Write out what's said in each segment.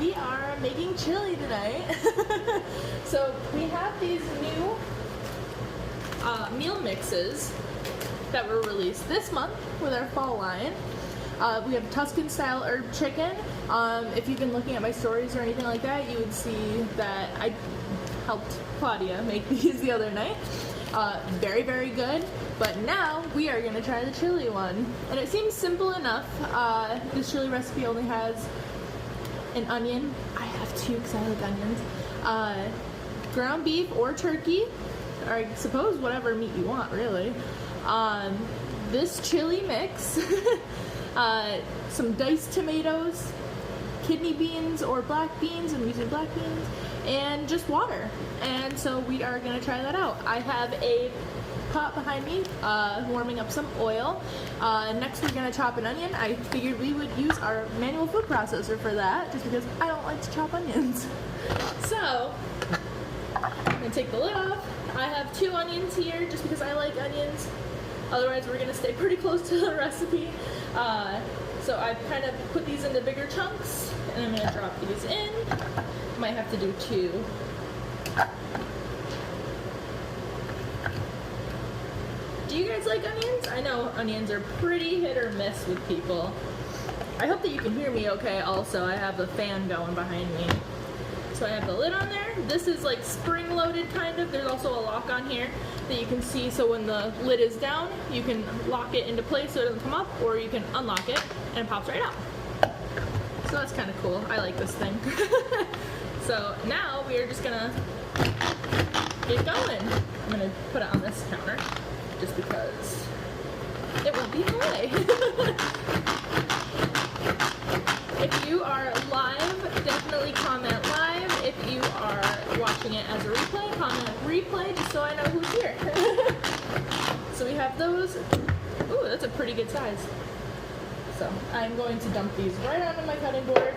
we are making chili tonight. So we have these new meal mixes that were released this month with our fall line. We have Tuscan style herb chicken. If you've been looking at my stories or anything like that, you would see that I helped Claudia make these the other night. Very, very good. But now we are going to try the chili one. And it seems simple enough. This chili recipe only has an onion. I have two because I like onions. Ground beef or turkey, or I suppose whatever meat you want, really. This chili mix, some diced tomatoes, kidney beans or black beans. I'm using black beans, and just water. And so we are going to try that out. I have a pot behind me warming up some oil. Next we're going to chop an onion. I figured we would use our manual food processor for that just because I don't like to chop onions. So I'm going to take the lid off. I have 2 onions here just because I like onions. Otherwise we're going to stay pretty close to the recipe. So I've kind of put these into bigger chunks and I'm going to drop these in. Might have to do 2. Do you guys like onions? I know onions are pretty hit or miss with people. I hope that you can hear me okay also. I have the fan going behind me. So I have the lid on there. This is like spring loaded kind of. There's also a lock on here that you can see, so when the lid is down, you can lock it into place so it doesn't come up, or you can unlock it and it pops right out. So that's kind of cool. I like this thing. So now we are just gonna get going. I'm gonna put it on this counter just because it won't be in the way. If you are live, definitely comment live. If you are watching it as a replay, comment replay just so I know who's here. So we have those. Ooh, that's a pretty good size. So I'm going to dump these right onto my cutting board.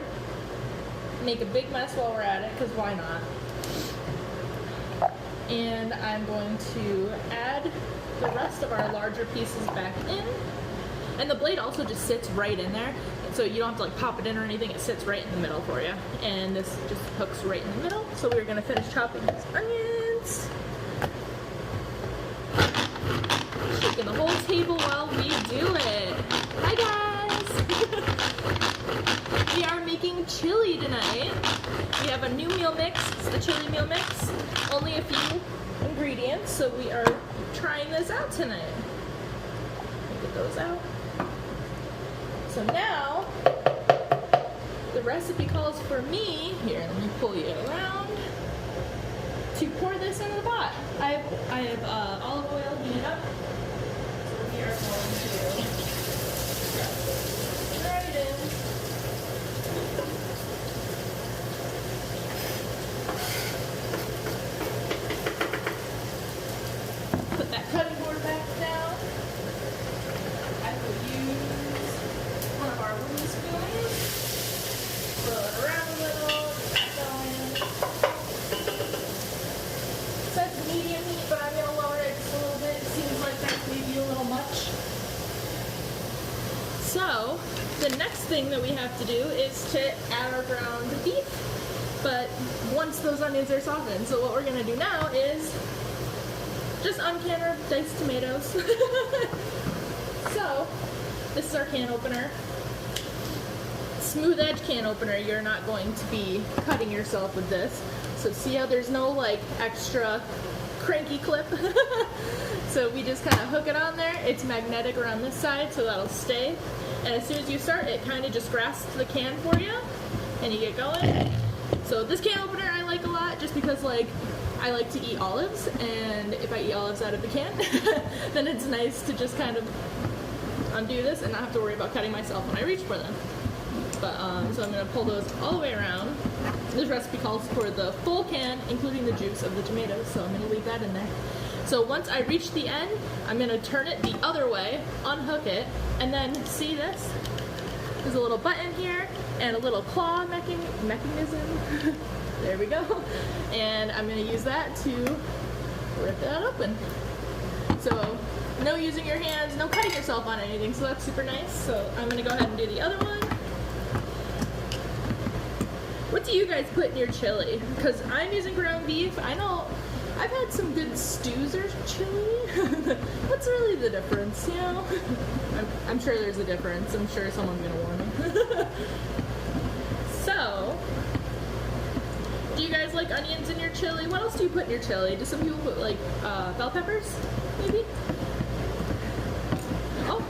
Make a big mess while we're at it, because why not? And I'm going to add the rest of our larger pieces back in. And the blade also just sits right in there, so you don't have to like pop it in or anything. It sits right in the middle for you. And this just hooks right in the middle. So we're gonna finish chopping these onions. Shaking the whole table while we do it. Hi guys! We are making chili tonight. We have a new meal mix. It's the chili meal mix. Only a few ingredients, so we are trying this out tonight. Get those out. So now, the recipe calls for me, here, let me pull you around, to pour this into the pot. I have olive oil heated up, so we are going to drop this right in. Put that cutting board back down. I will use one of our wooden spoons. Roll it around a little, get that going. It says medium heat, but I'm going to lower it just a little bit. It seems like that's maybe a little much. So, the next thing that we have to do is to add our ground beef. But once those onions are softened, so what we're going to do now is just uncan our diced tomatoes. So, this is our can opener. Smooth edge can opener. You're not going to be cutting yourself with this. So see how there's no like extra cranky clip? So we just kind of hook it on there. It's magnetic around this side, so that'll stay. And as soon as you start, it kind of just grasps the can for you, and you get going. So this can opener I like a lot, just because like I like to eat olives, and if I eat olives out of the can, then it's nice to just kind of undo this and not have to worry about cutting myself when I reach for them. But so I'm going to pull those all the way around. This recipe calls for the full can, including the juice of the tomatoes, so I'm going to leave that in there. So once I reach the end, I'm going to turn it the other way, unhook it, and then see this? There's a little button here and a little claw mechanism. There we go. And I'm going to use that to rip that open. So no using your hands, no cutting yourself on anything, so that's super nice. So I'm going to go ahead and do the other one. What do you guys put in your chili? Because I'm using ground beef. I know I've had some good stews or chili. What's really the difference, you know? I'm sure there's a difference. I'm sure someone's gonna warn me. So, do you guys like onions in your chili? What else do you put in your chili? Do some people put like bell peppers, maybe? Oh.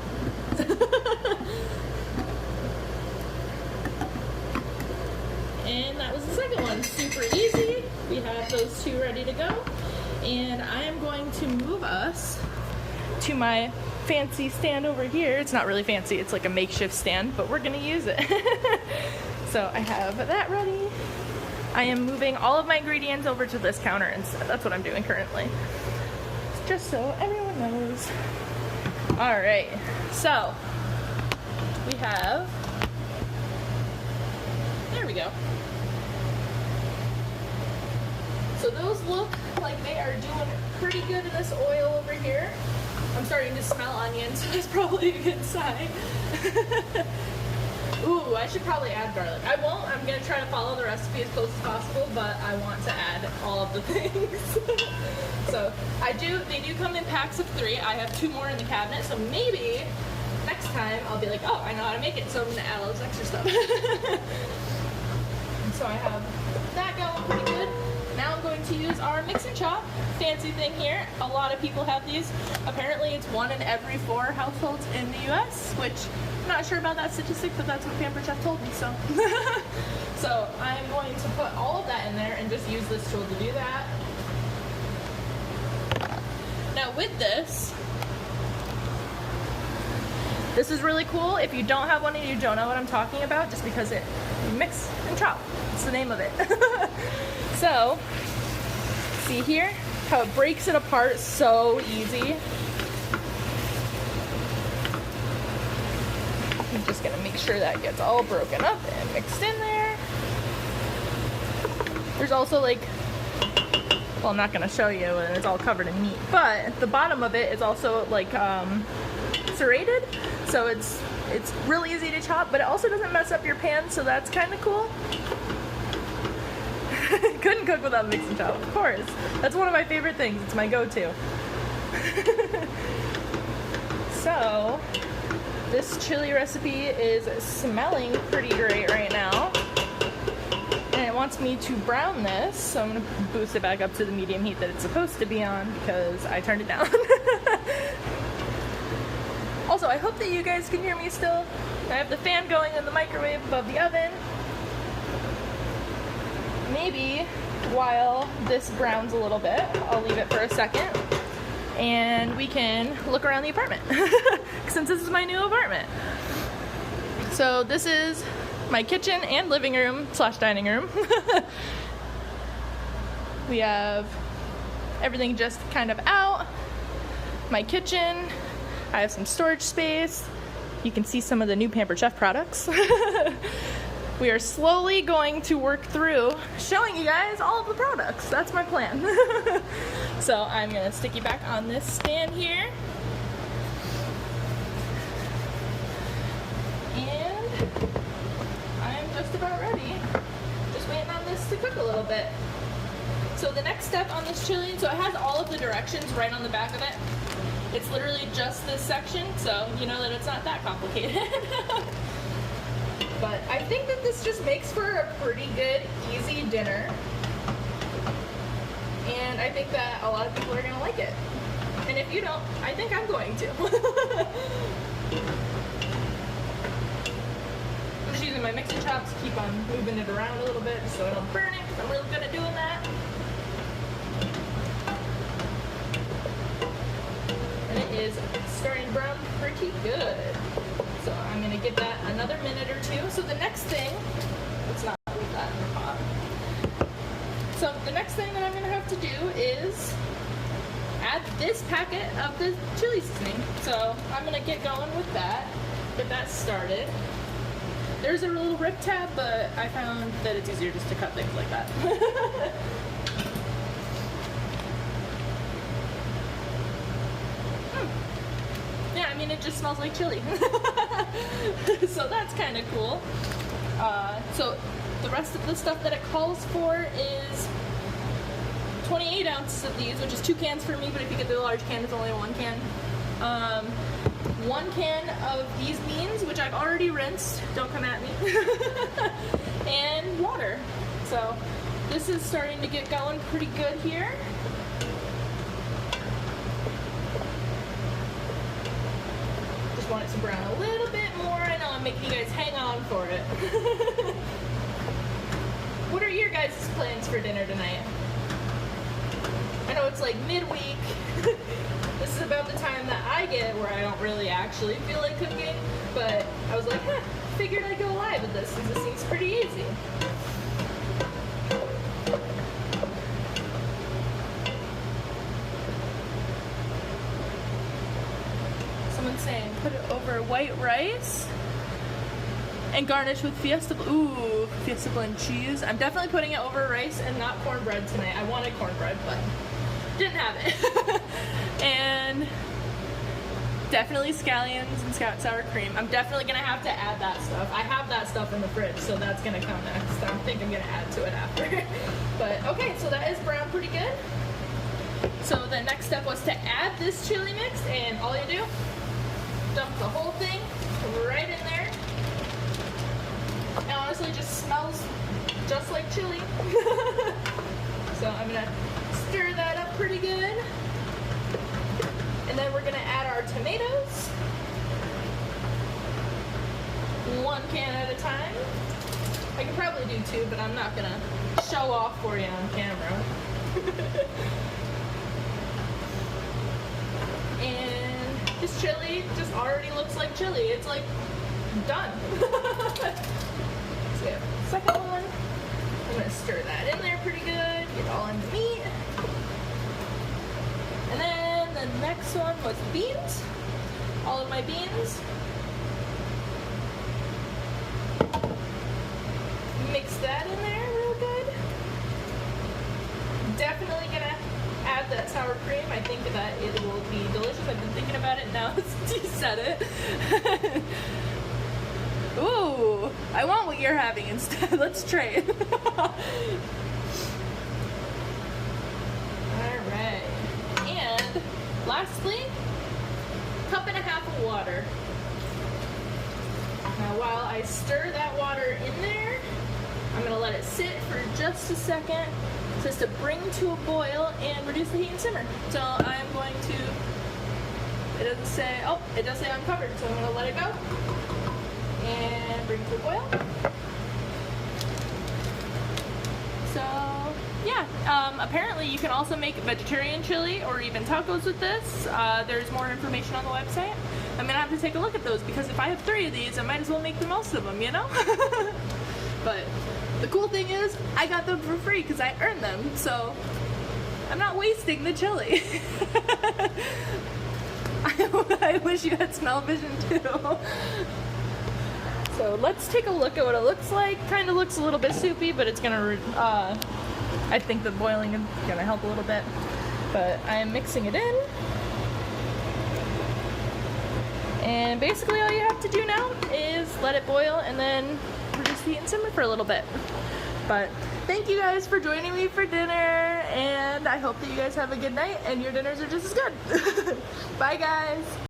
And that was the second one. Super easy. We have those two ready to go. And I am going to move us to my fancy stand over here. It's not really fancy, it's like a makeshift stand, but we're gonna use it. So I have that ready. I am moving all of my ingredients over to this counter instead. That's what I'm doing currently. Just so everyone knows. All right, so we have, there we go. So those look like they are doing pretty good in this oil over here. I'm starting to smell onions, so that's probably a good sign. Ooh, I should probably add garlic. I won't. I'm going to try to follow the recipe as close as possible, but I want to add all of the things. So they do come in packs of 3. I have 2 more in the cabinet, so maybe next time I'll be like, oh, I know how to make it, so I'm going to add all this extra stuff. So I have that going pretty good. Now I'm going to use our mix and chop. Fancy thing here. A lot of people have these. Apparently it's 1 in every 4 households in the US, which I'm not sure about that statistic, but that's what Pampered Chef told me, so. So I'm going to put all of that in there and just use this tool to do that. Now with this is really cool. If you don't have one and you don't know what I'm talking about, just because you mix and chop. It's the name of it. So, see here how it breaks it apart so easy. I'm just gonna make sure that gets all broken up and mixed in there. There's also like, well, I'm not gonna show you and it's all covered in meat, but the bottom of it is also like serrated, so it's really easy to chop, but it also doesn't mess up your pan, so that's kind of cool. Couldn't cook without mix and chop, of course. That's one of my favorite things. It's my go-to. So, this chili recipe is smelling pretty great right now. And it wants me to brown this, so I'm going to boost it back up to the medium heat that it's supposed to be on because I turned it down. Also, I hope that you guys can hear me still. I have the fan going in the microwave above the oven. Maybe while this browns a little bit, I'll leave it for a second and we can look around the apartment since this is my new apartment. So this is my kitchen and living room / dining room. We have everything just kind of out. My kitchen, I have some storage space. You can see some of the new Pampered Chef products. We are slowly going to work through showing you guys all of the products. That's my plan. So I'm gonna stick you back on this stand here. And I'm just about ready. Just waiting on this to cook a little bit. So the next step on this chili, so it has all of the directions right on the back of it. It's literally just this section, so you know that it's not that complicated. But I think that this just makes for a pretty good, easy dinner. And I think that a lot of people are gonna like it. And if you don't, I think I'm going to. I'm just using my mixing chops to keep on moving it around a little bit so I don't burn it, because I'm really good at doing that. And it is starting to brown pretty good. So I'm gonna give that another minute or 2. So the next thing, let's not leave that in the pot. So the next thing that I'm gonna have to do is add this packet of the chili seasoning. So I'm gonna get going with that, get that started. There's a little rip tab, but I found that it's easier just to cut things like that. Yeah, I mean, it just smells like chili. So that's kind of cool. So The rest of the stuff that it calls for is 28 ounces of these, which is 2 cans for me, but if you get the large can, it's only 1 can. 1 can of these beans, which I've already rinsed, don't come at me, and water. So this is starting to get going pretty good here. Just want it to brown a little bit more. I know I'm making you guys hang on for it. What are your guys' plans for dinner tonight? I know it's like midweek. This is about the time that I get where I don't really actually feel like cooking, but I was like, figured I'd go live with this since this seems pretty easy. Someone's saying put it over white rice and garnish with fiesta blend cheese. I'm definitely putting it over rice and not cornbread tonight. I wanted cornbread, but didn't have it. And definitely scallions and sour cream. I'm definitely gonna have to add that stuff. I have that stuff in the fridge, so that's gonna come next. I think I'm gonna add to it after. But okay, so that is browned pretty good. So the next step was to add this chili mix, and all you do, dump the whole thing right in there. It honestly just smells just like chili. So I'm gonna stir that up pretty good. And then we're gonna add our tomatoes. 1 can at a time. I could probably do 2, but I'm not gonna show off for you on camera. And this chili just already looks like chili. It's like done. So second one, I'm gonna stir that in there pretty good, get all in the meat. And then the next one was beans, all of my beans. Mix that in there real good. Definitely gonna add that sour cream. I think that it will be delicious. I've been thinking about it now since you said it. Ooh, I want what you're having instead. Let's trade. Alright. And lastly, 1.5 cups of water. Now while I stir that water in there, I'm going to let it sit for just a second just to bring to a boil and reduce the heat and simmer. So I'm going to, it doesn't say, oh, it does say uncovered, so I'm going to let it go. And bring to a boil. So yeah, apparently you can also make vegetarian chili or even tacos with this. There's more information on the website. I'm gonna have to take a look at those because if I have 3 of these, I might as well make the most of them, you know? But the cool thing is, I got them for free because I earned them, so I'm not wasting the chili. I wish you had smell vision too. So let's take a look at what it looks like. Kind of looks a little bit soupy, but it's gonna, I think the boiling is gonna help a little bit. But I am mixing it in. And basically all you have to do now is let it boil and then reduce the heat and simmer for a little bit. But thank you guys for joining me for dinner, and I hope that you guys have a good night and your dinners are just as good. Bye guys!